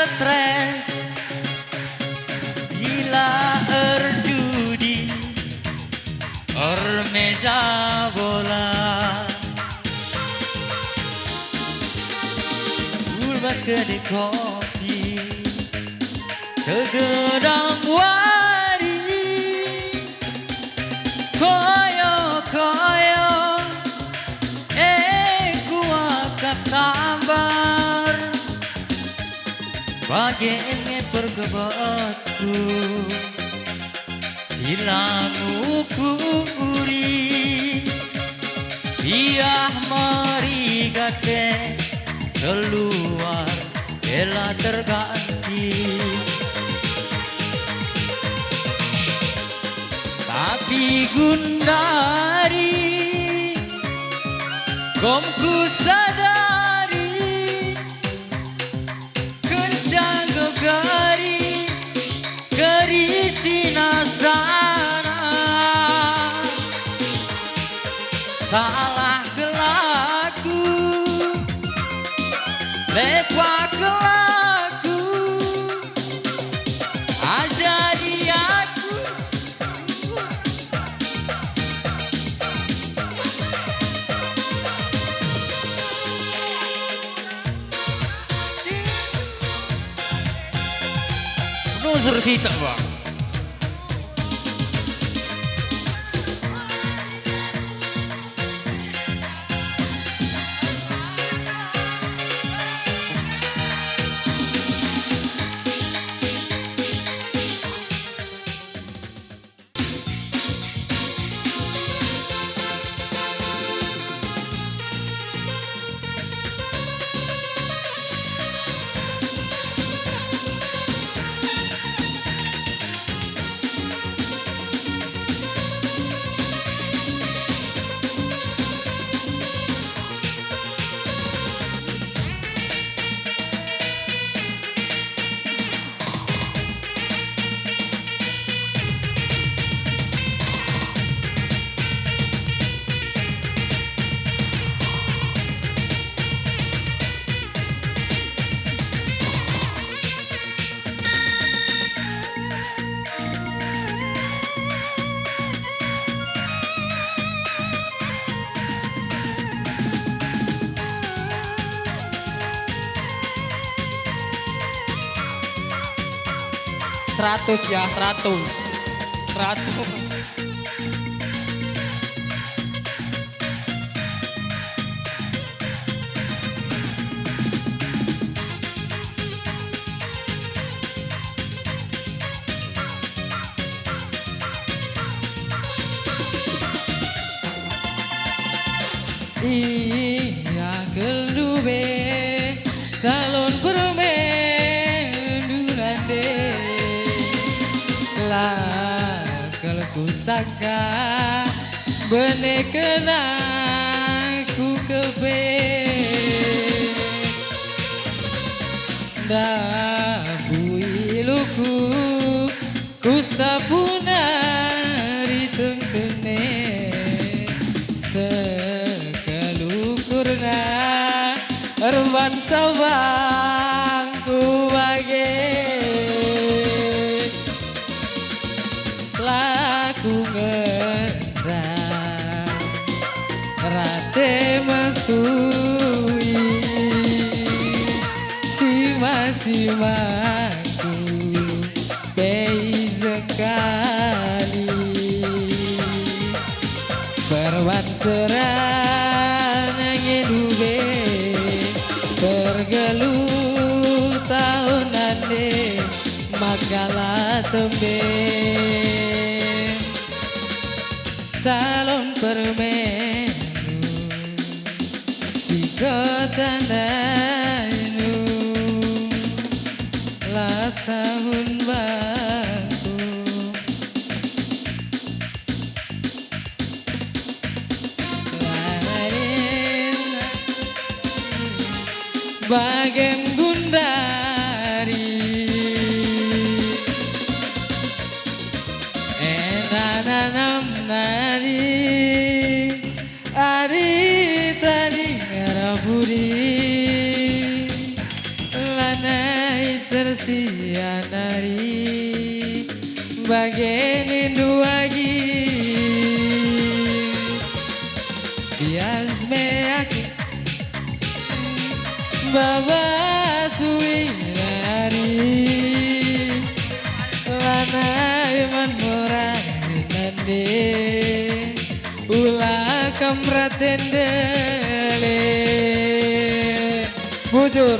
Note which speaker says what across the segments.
Speaker 1: stres gila judi meja bola ulbat kedai kopi segedang wadi koyo kuat tambar bagenge pergebatku hilang ukuri biah merigate keluar bela terganti tapi gundari komku sadari kencang gegari kerisi nasana salah gelaku lepa kelaku aja diaku nusur sita bang. Seratus ya, 100.
Speaker 2: Iya kelube salon permen dunande lah kalau ku sangka benek kena ku kebe dah builuku kusta punari tengkene Arwan sabang ku bage laku ngerang rate mesui simaku bei sekali perwan serang angin ube pergelut tahunan deh makalah tembe salon permen di kota Nainu las tahun baru bagem gundari enanam nari ari tadi ngarapuri lana ita tersianari bageni duagi bias meaki baba suwinari lana iman murah nande ulah kamratendele bujur.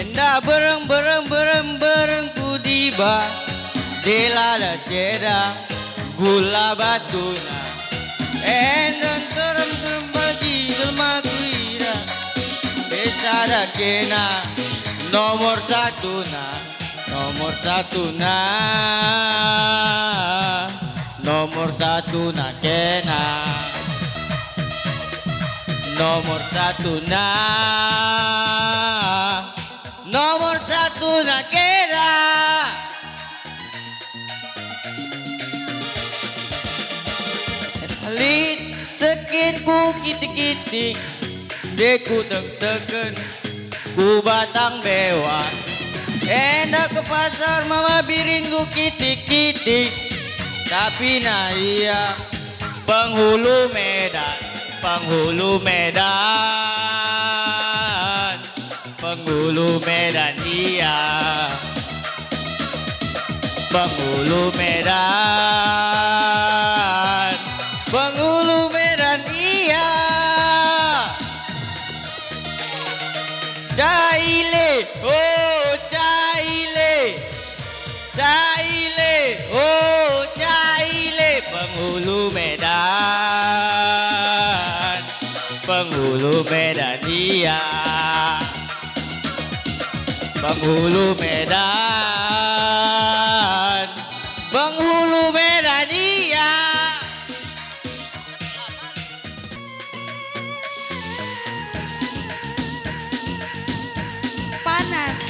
Speaker 3: Enda bereng ku tiba Delada ceda gula batuna Endon terem bagi gelma kuira Besada kena nomor satu na Nomor satu na Nomor satu na kena Nomor satu na Nomor satu na kena Lit sekit ku kitik-kitik Deku teg-tegen ku batang bewa Enda ke pasar mama birin ku kitik-kitik Tapi nah iya penghulu Medan Penghulu Medan Penghulu Medan iya Penghulu Medan Penghulu Medan iya Caile oh caile Caile oh caile Penghulu Medan Penghulu Medan iya Penghulu Medan Penghulu Medan iya
Speaker 4: Panas.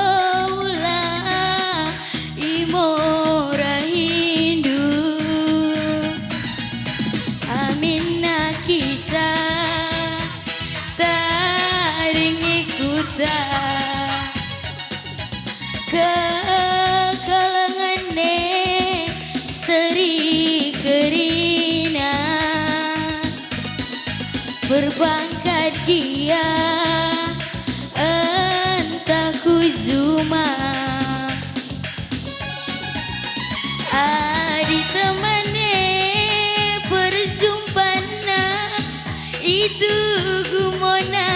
Speaker 4: Garoula imora Hindu Amina kita taring ikuta kekalangane seri kerina berbangkat dia Kuzuma Adi temane perjumpana Itu gumona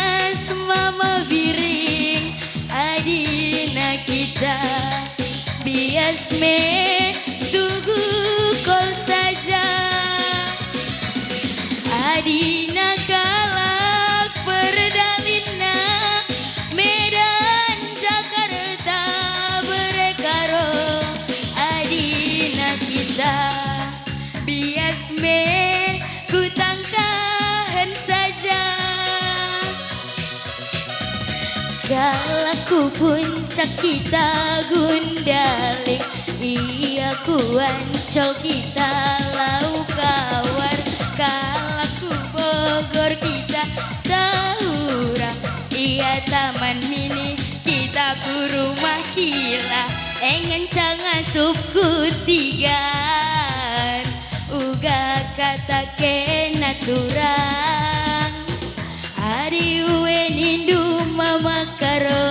Speaker 4: semama biring Adina kita bias me tugu kol saja Adina kalak perdalina Medan Jakarta berkaro Adina kita bias me ku tangkahan saja Galaku puncak kita gundaling Iya ku ancol kita lau kawar Galaku Bogor kita Tahura Iya taman mini kita ku rumah kila Engen cang asup ku tigan Uga kata kena turang Ari uwe nindu mama karo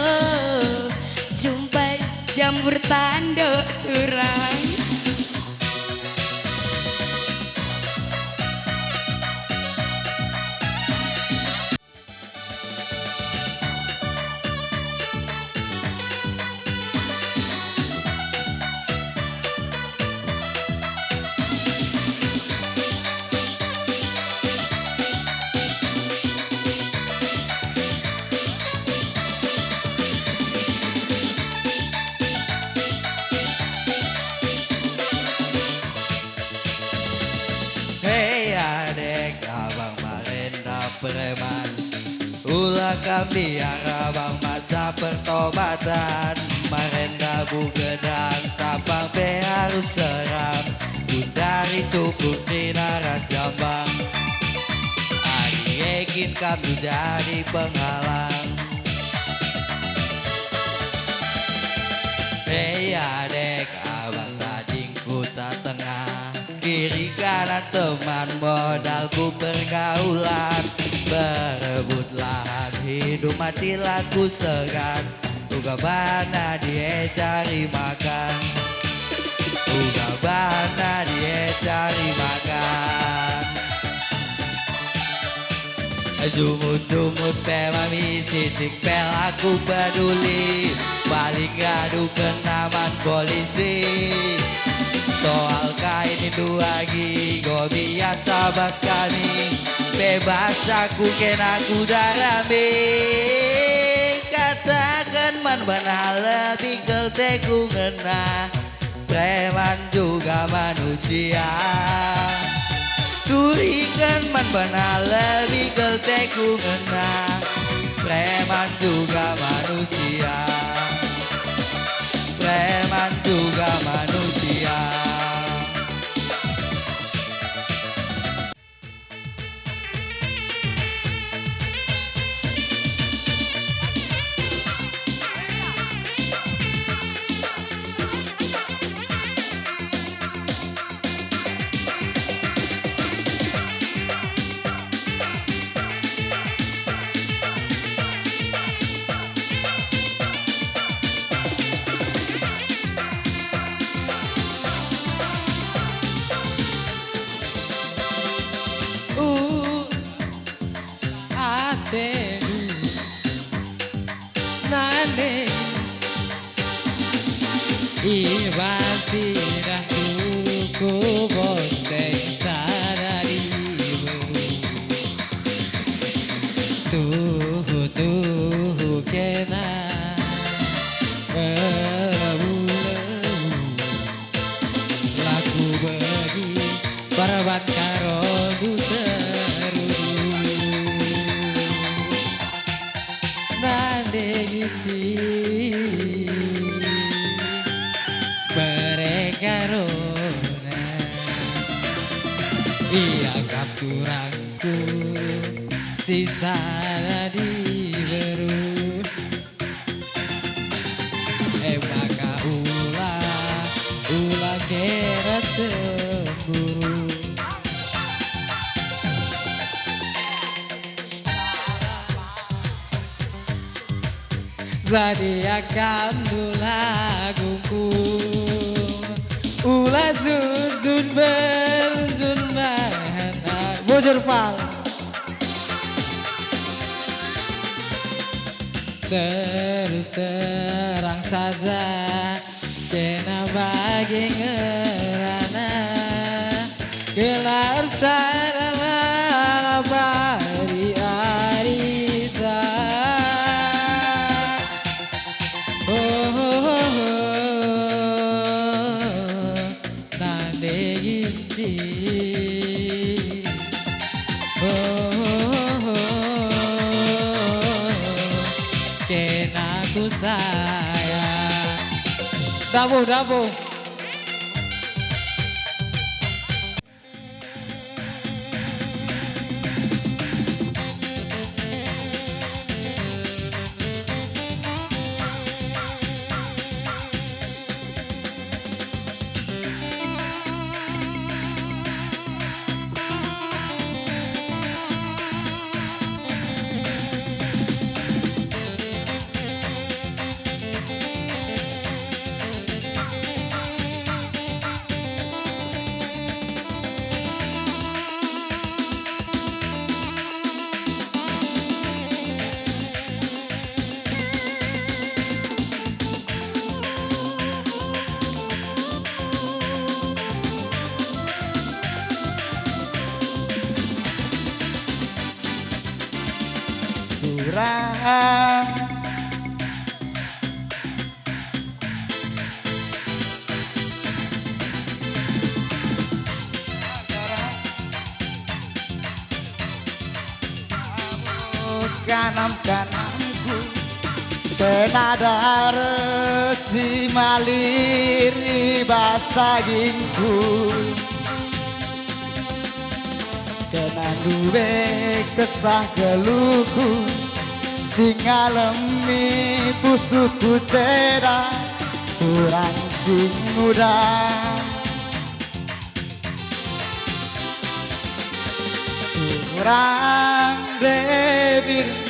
Speaker 4: Jumpa jambur tando turang
Speaker 3: Hei adek abang Marenda preman Ulah kami yang abang masa pertobatan Marenda bugedang tapang be harus seram Dari tukuk di naras jambang Adi yakin kamu jadi penghalang Hei adek abang tading kota tengah Kiri kanan teman modalku pergaulan Berebut lahan hidup mati laku segan Uga bana dia cari makan Uga bana dia cari makan Jumut-jumut pe mami titik pel aku peduli Balik ngadu ke naman polisi Soal kain itu lagi Go biasa bas kami Bebas aku kena kuda rame Katakan man benar lebih kelteku ngena Preman juga manusia Turikan man benar lebih kelteku ngena Preman juga manusia Preman juga manusia
Speaker 2: Nane Ibasirah tuku bonteng sadarimu Tuhu kena Lebu-lebu Laku bagi Barbat karo mereka rona iya kapturangku sisa di beru maka ulah kera semburu Zadiakan laguku Ulah zuzun berzun bahana Bujur pal Terus terang saja Kena bagi ngerana Gelar sarana bari arita Kenaku sayang Dabu
Speaker 3: kurang. Kanam-kanamku penada resi maliri basagingku kena duwe kesah geluku sing ngalemi pusuku ceda kurang sing muda kurang debir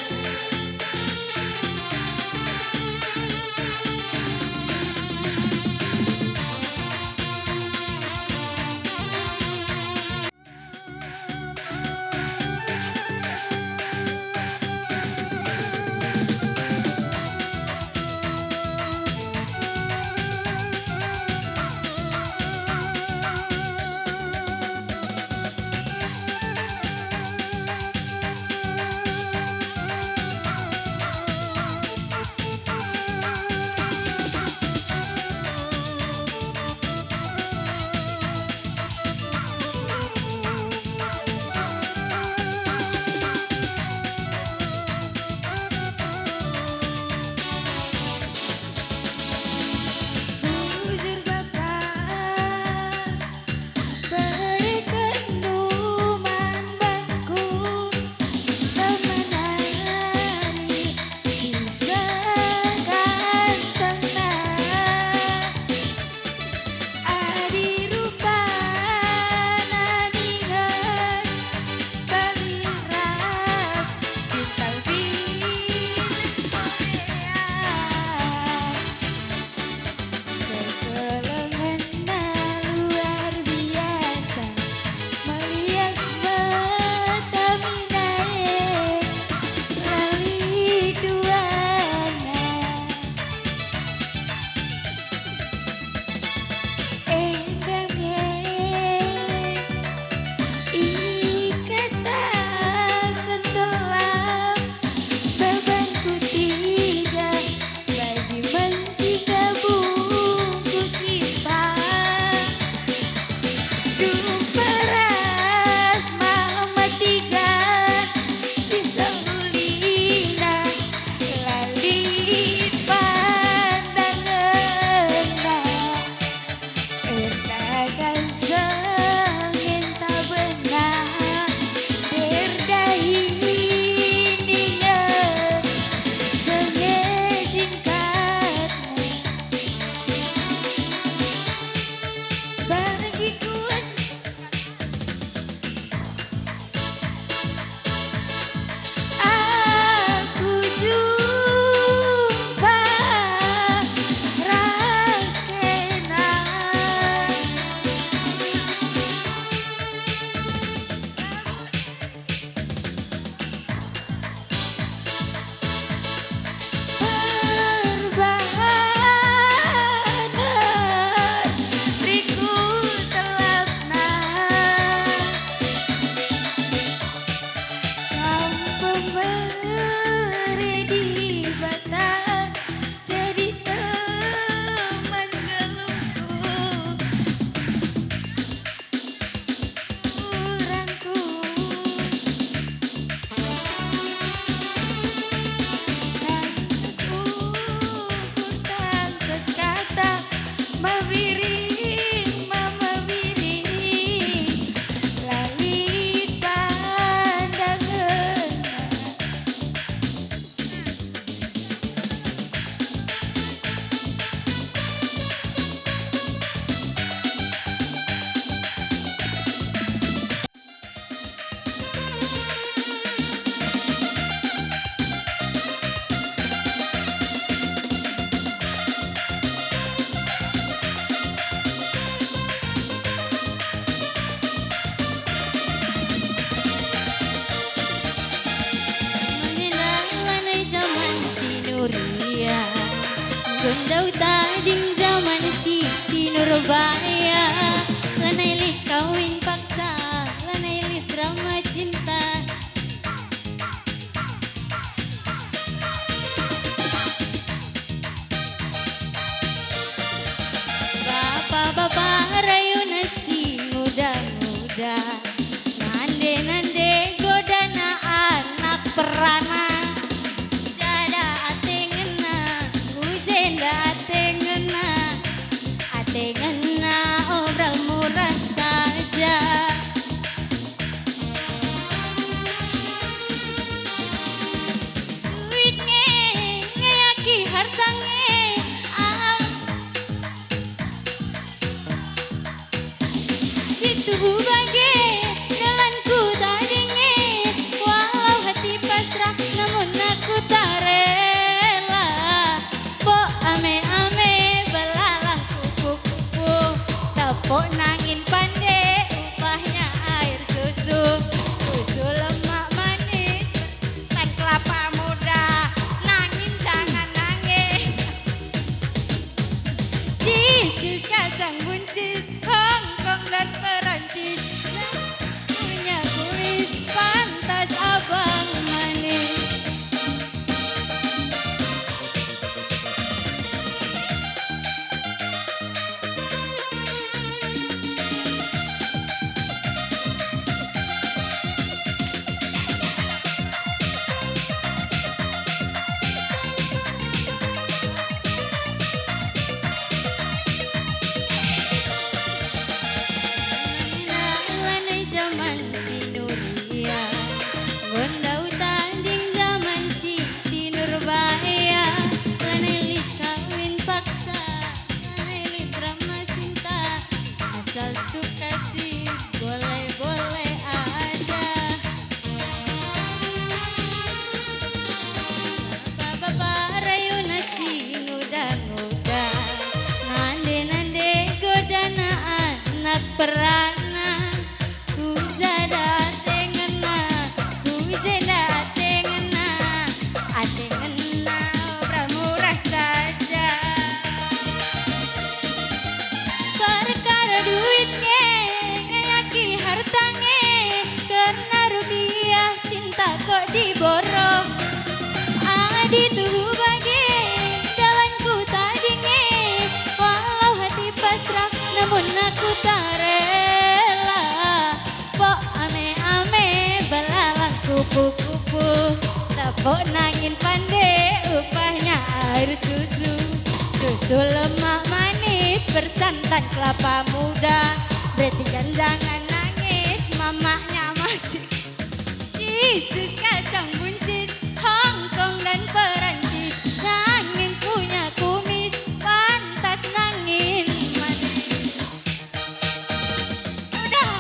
Speaker 4: kupu-kupu tepuk nangin pandai upahnya air susu. Susu lemak manis bersantan kelapa muda. Berarti jangan nangis mamahnya masih. Yesus kacang buncis Hongkong dan Perancis. Nangin punya kumis pantas nangin manis. Udah.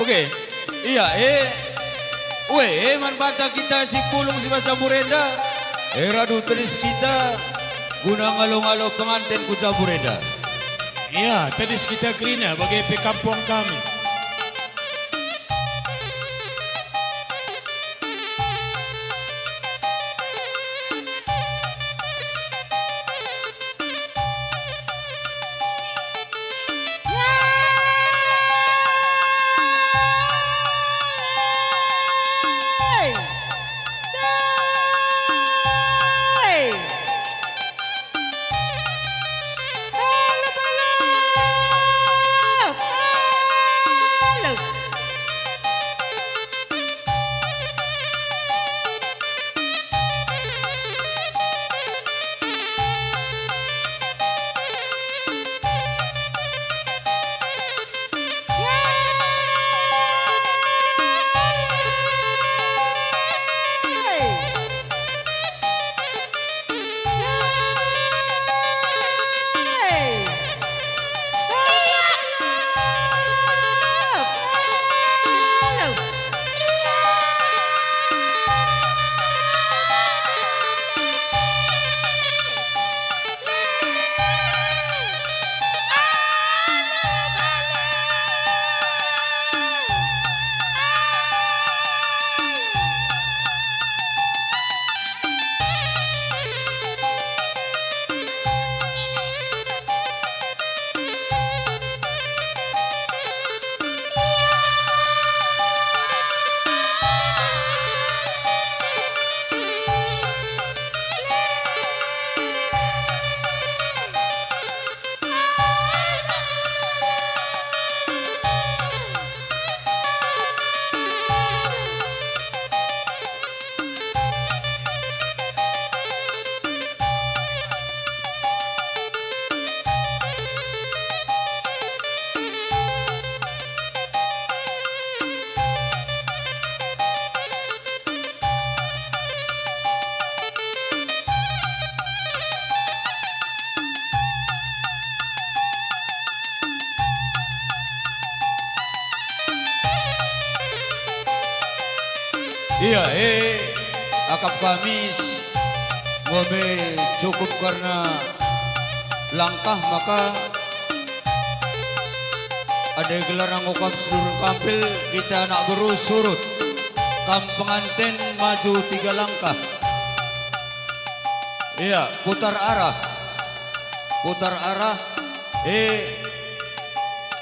Speaker 5: Okey. Iya, manbata kita si pulung si Basa Burenda. Radu teris kita guna ngalo-ngalo pengantin Kuta Burenda.
Speaker 6: Iya, tadi kita kerina bagi kampung kami.
Speaker 5: Iya, akap Kamis ngome cukup karena langkah maka ada gelar ngokap seluruh kampil kita anak berus surut kam pengantin maju 3 langkah. Iya, putar arah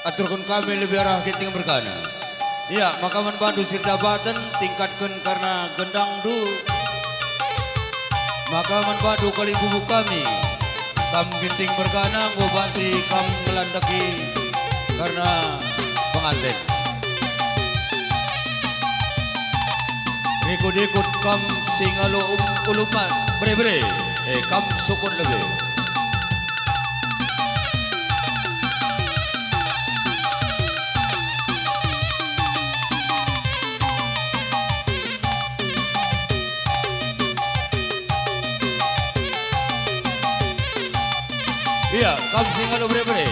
Speaker 5: aturkan kami lebih arah kiting berkana. Iya, maka manbandu sirdabatan tingkatkan karena gendang du. Maka manbandu kali bubuk kami. Kam ginting berkana ngobanti kam melandaki karena pengantin. Ikut-ikut kam singalo ulumat bre-bre. Kam sukun lebih. Iya, kamu singgah lo bre-bre.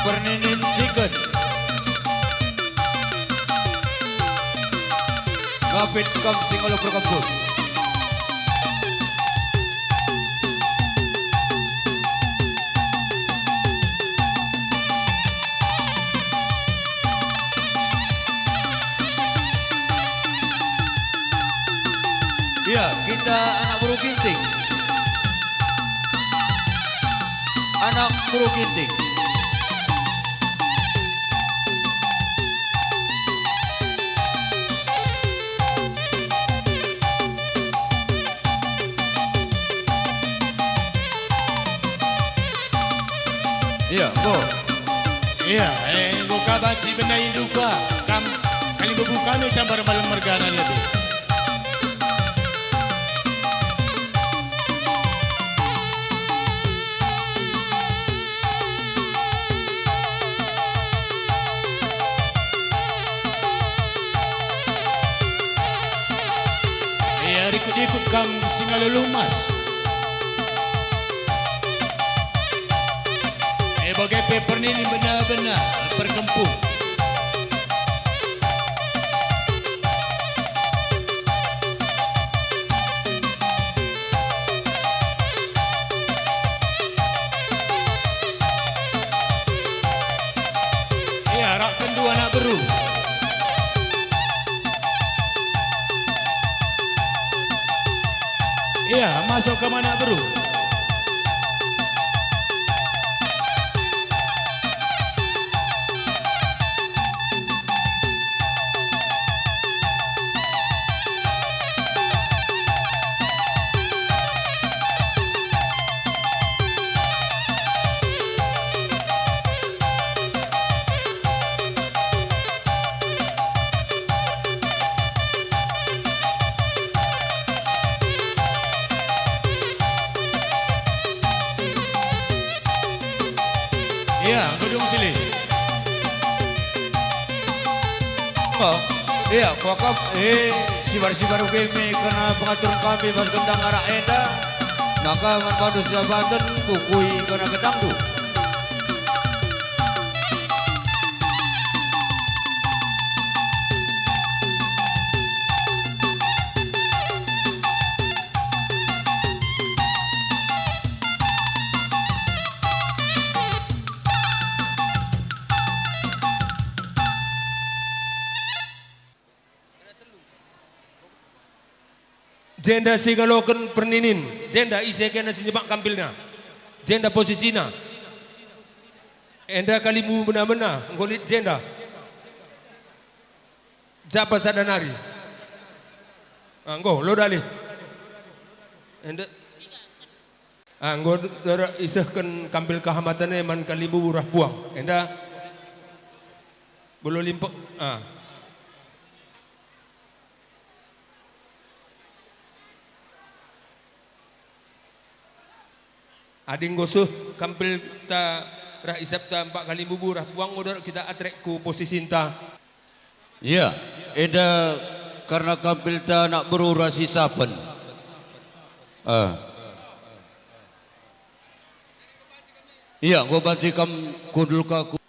Speaker 5: Perninin chicken. Ngapit kamu singgah lo berkampus. Ya, kita anak buru kinting. Anak buru kinting. Ya, go.
Speaker 6: Iya, buka baci benahi duka. Kali buku kami campur malam mergana lebih. Ikut kam singalulumas. Bagai
Speaker 5: GP Pernini benar-benar berkempung. Ya, harapkan dua anak beru. Ya, masuk ke mana beru? Ya, gedung sini. Oh, iya, kokap, sibar-sibar kami karena pengaturan kami pas gendang arah eda, maka manfaat jabatan kukui karena gedang tu.
Speaker 7: Jenda sigaloken perninin, jenda isekena sinyemak kampilna, jenda posisina, enda kalimu benar-benar ngolit jenda, japa sadanari, anggo lo dali, enda, anggo dara isehken kampil kahamatane man kalimu burah buang, enda, bolo limpok, ading gosuh kampil ta rah isap ta 4 kali bubur rah buang modal kita atrek ku posisi ta.
Speaker 5: Ya, eda karena kampil ta nak berurasi sapen. Iya, gua bantu kam kudul kaku.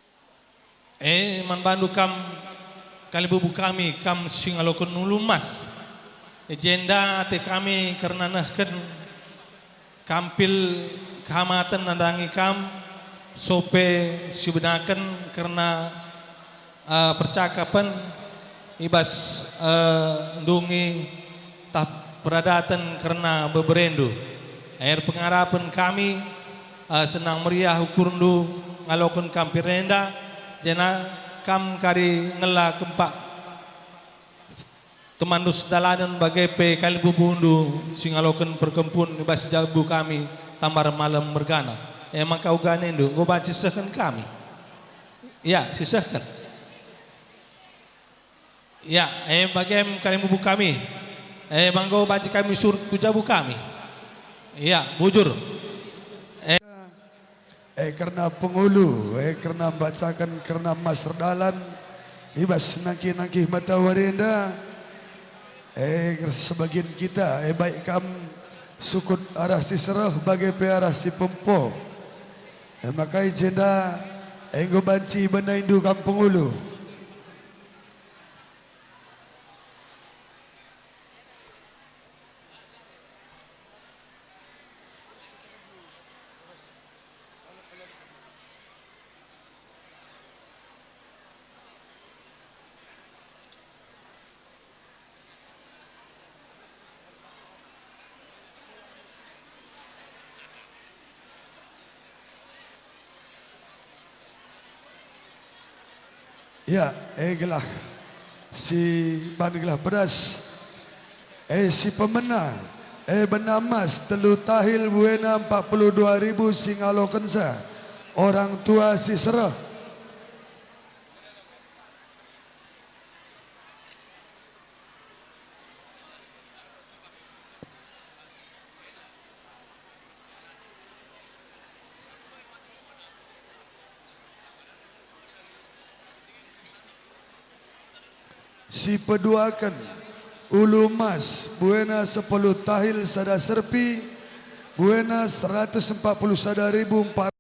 Speaker 8: Man bandu kam kali bubu kami kam singalokon nulumas. Agenda te kami karena nahken kampil kehamatan nandangi kam sope sibenaken karena percakapan ibas ndungi tap peradatan karena beberendu air pengarapan kami senang meriah ukurundu ngalokon kampir renda jena kam kari ngela kempak temandus dalanan bagai pe kali bubundu singaloken perkempun ibas jabu kami tambar malam mergana emang kau ganendu go baca sisahkan kami ya sisahkan ya bagai kali bubu kami manggo baca kami sur jabu kami ya bujur
Speaker 3: karena pengulu karena bacakan karena mas dalan ibas nangki mata warinda sebagian kita baik kam sukut arah si serah bagai pe arah si pempo maka jenda enggo banci benaindu kampung ulu ya, gelah si gelah beras, si pemenang, benamas telu tahil buena 42.000 singaloken sa, orang tua si serah. Si peduakan ulu mas buena 10 tahil sada serpi buena 140 sada ribu 4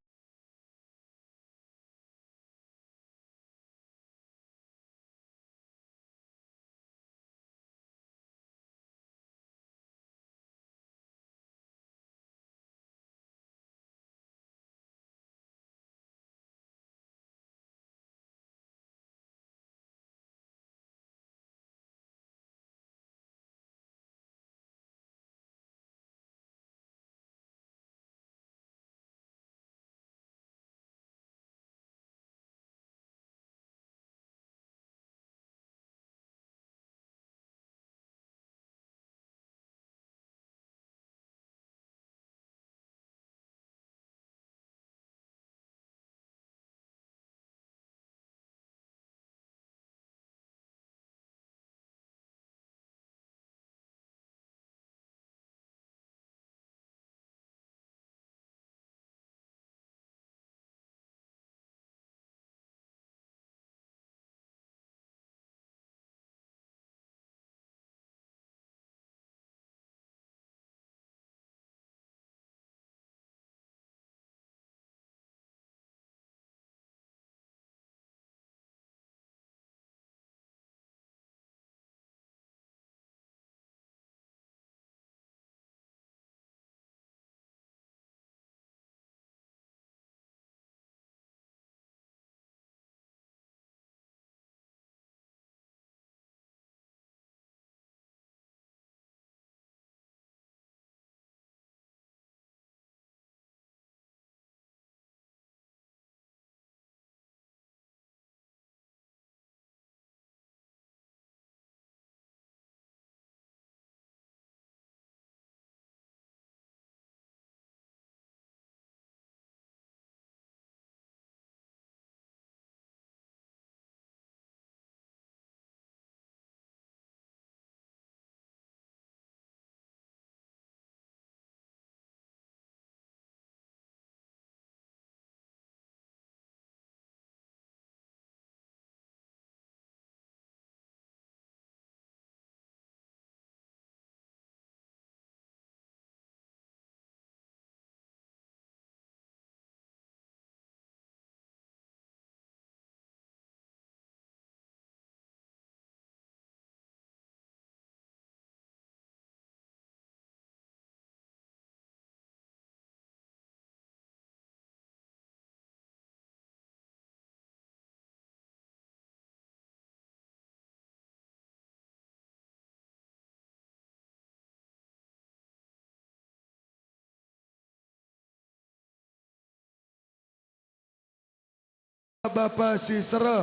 Speaker 3: Bapak si serah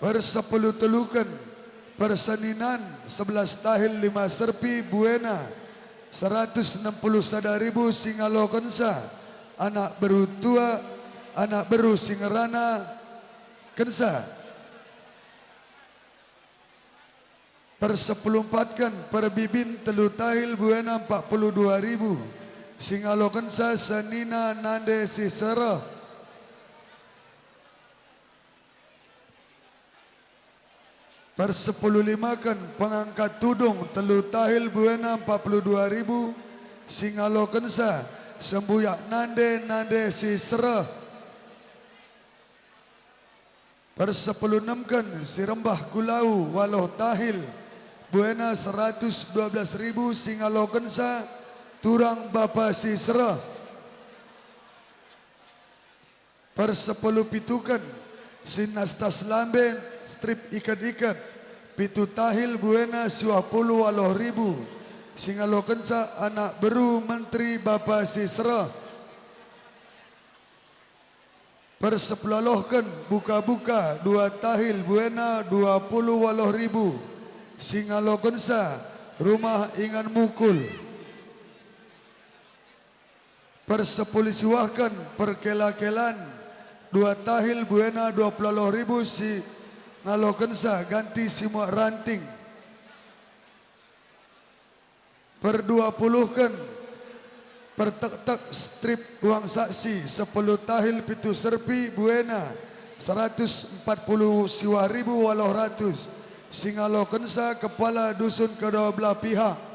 Speaker 3: persepuluh telukan perseninan 11 tahil 5 serpi buena 160 sadaribu singalo kensa anak beru tua anak beru singerana kensa persepuluh empatkan perbibin telu tahil buena 42.000 singalo kensa senina nande si serah persepuluh limakan pengangkat tudung telu tahil buena 42.000 singalo kensa sembuyak nande si serah persepuluh enamkan si rembah kulau walau tahil buena 112.000 singalo kensa turang bapa si serah persepuluh pitukan si nastas lambe strip ikat-ikat pitu tahil buena 20 walau ribu singalo kensa anak beru menteri bapa si serah persepuluhkan buka-buka 2 tahil buena 20 walau ribu singalo kensa rumah ingan mukul persepuluh siwahkan perkela-kelan 2 tahil buena 20.000 si ngalo kensa ganti semua ranting per 20 kan per tek-tek strip uang saksi 10 tahil pitu serpi buena 140 siwah.000 walau ratus singalo kensa kepala dusun kedua belah pihak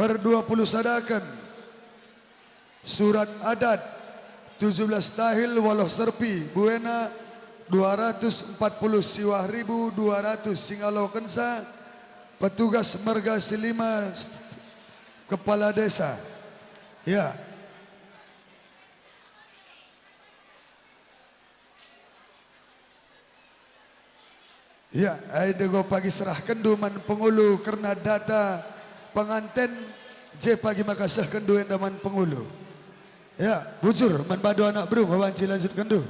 Speaker 3: per 20 sadakan surat adat 17 tahil walau serpi buena 240 siwah.200 singalo kensa petugas marga silima kepala desa ya ya ada go pagi serahkan duman pengulu karena data pengantin je pagi makasah kendu endaman pengulu ya bujur man badu anak bro kawanci lanjut kendu